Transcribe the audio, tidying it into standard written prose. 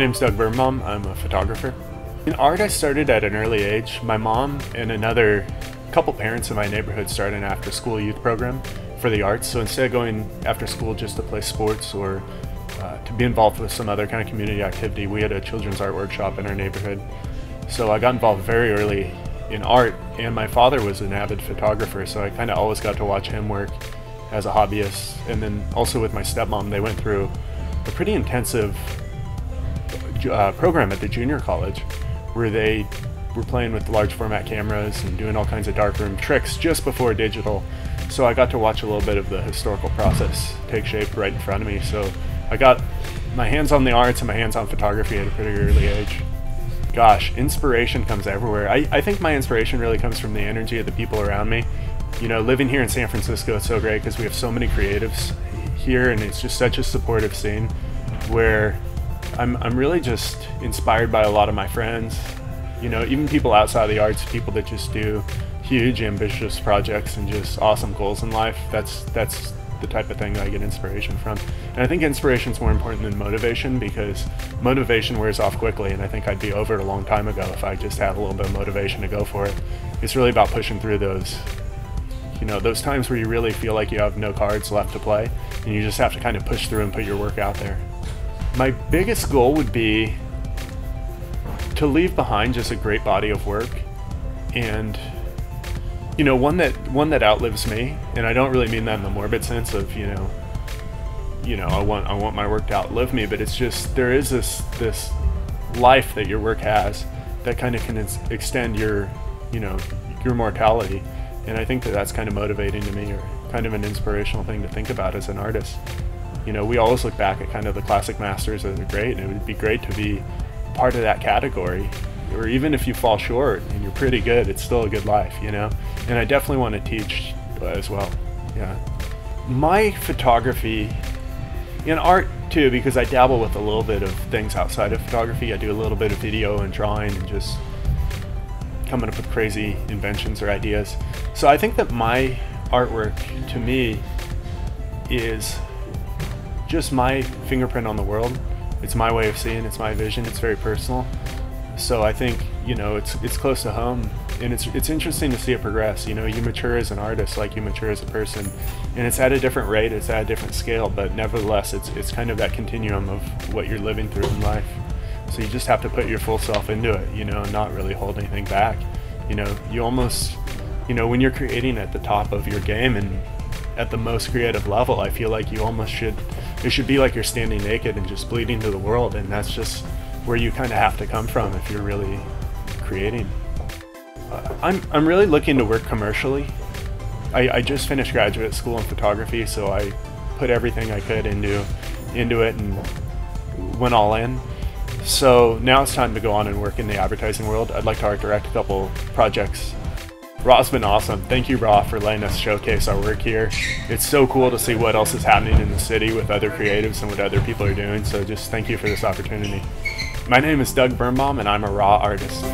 name's Doug Birnbaum. I'm a photographer. In art, I started at an early age. My mom and another couple parents in my neighborhood started an after-school youth program for the arts. So instead of going after school just to play sports or to be involved with some other kind of community activity, we had a children's art workshop in our neighborhood. So I got involved very early in art, and my father was an avid photographer, so I kind of always got to watch him work as a hobbyist. And then also with my stepmom, they went through a pretty intensive program at the junior college where they were playing with large format cameras and doing all kinds of darkroom tricks just before digital. So I got to watch a little bit of the historical process take shape right in front of me. So I got my hands on the arts and my hands on photography at a pretty early age. Gosh, inspiration comes everywhere. I think my inspiration really comes from the energy of the people around me. You know, living here in San Francisco, it's so great because we have so many creatives here, and it's just such a supportive scene where I'm really just inspired by a lot of my friends. You know, even people outside of the arts, people that just do huge, ambitious projects and just awesome goals in life. That's the type of thing that I get inspiration from. And I think inspiration is more important than motivation, because motivation wears off quickly, and I think I'd be over it a long time ago if I just had a little bit of motivation to go for it. It's really about pushing through those, you know, those times where you really feel like you have no cards left to play, and you just have to kind of push through and put your work out there. My biggest goal would be to leave behind just a great body of work, and you know, one that outlives me. And I don't really mean that in the morbid sense of, you know, I want my work to outlive me, but it's just there is this life that your work has that kind of can extend your, you know, your mortality. And I think that that's kind of motivating to me, or kind of an inspirational thing to think about as an artist. You know, we always look back at kind of the classic masters as great, and it would be great to be part of that category. Or even if you fall short and you're pretty good, it's still a good life, you know? And I definitely want to teach as well, yeah. My photography, in art too, because I dabble with a little bit of things outside of photography. I do a little bit of video and drawing and just coming up with crazy inventions or ideas. So I think that my artwork, to me, is just my fingerprint on the world. It's my way of seeing, it's my vision, it's very personal. So I think, you know, it's close to home, and it's interesting to see it progress. You know, you mature as an artist like you mature as a person, and it's at a different rate, it's at a different scale, but nevertheless it's kind of that continuum of what you're living through in life. So you just have to put your full self into it, you know, and not really hold anything back. You know, you almost, you know, when you're creating at the top of your game and at the most creative level, I feel like you almost should, it should be like you're standing naked and just bleeding to the world, and that's just where you kind of have to come from if you're really creating. I'm really looking to work commercially. I just finished graduate school in photography, so I put everything I could into it and went all in. So now it's time to go on and work in the advertising world. I'd like to art direct a couple projects. RAW's been awesome. Thank you, RAW, for letting us showcase our work here. It's so cool to see what else is happening in the city with other creatives and what other people are doing, so just thank you for this opportunity. My name is Doug Birnbaum, and I'm a RAW artist.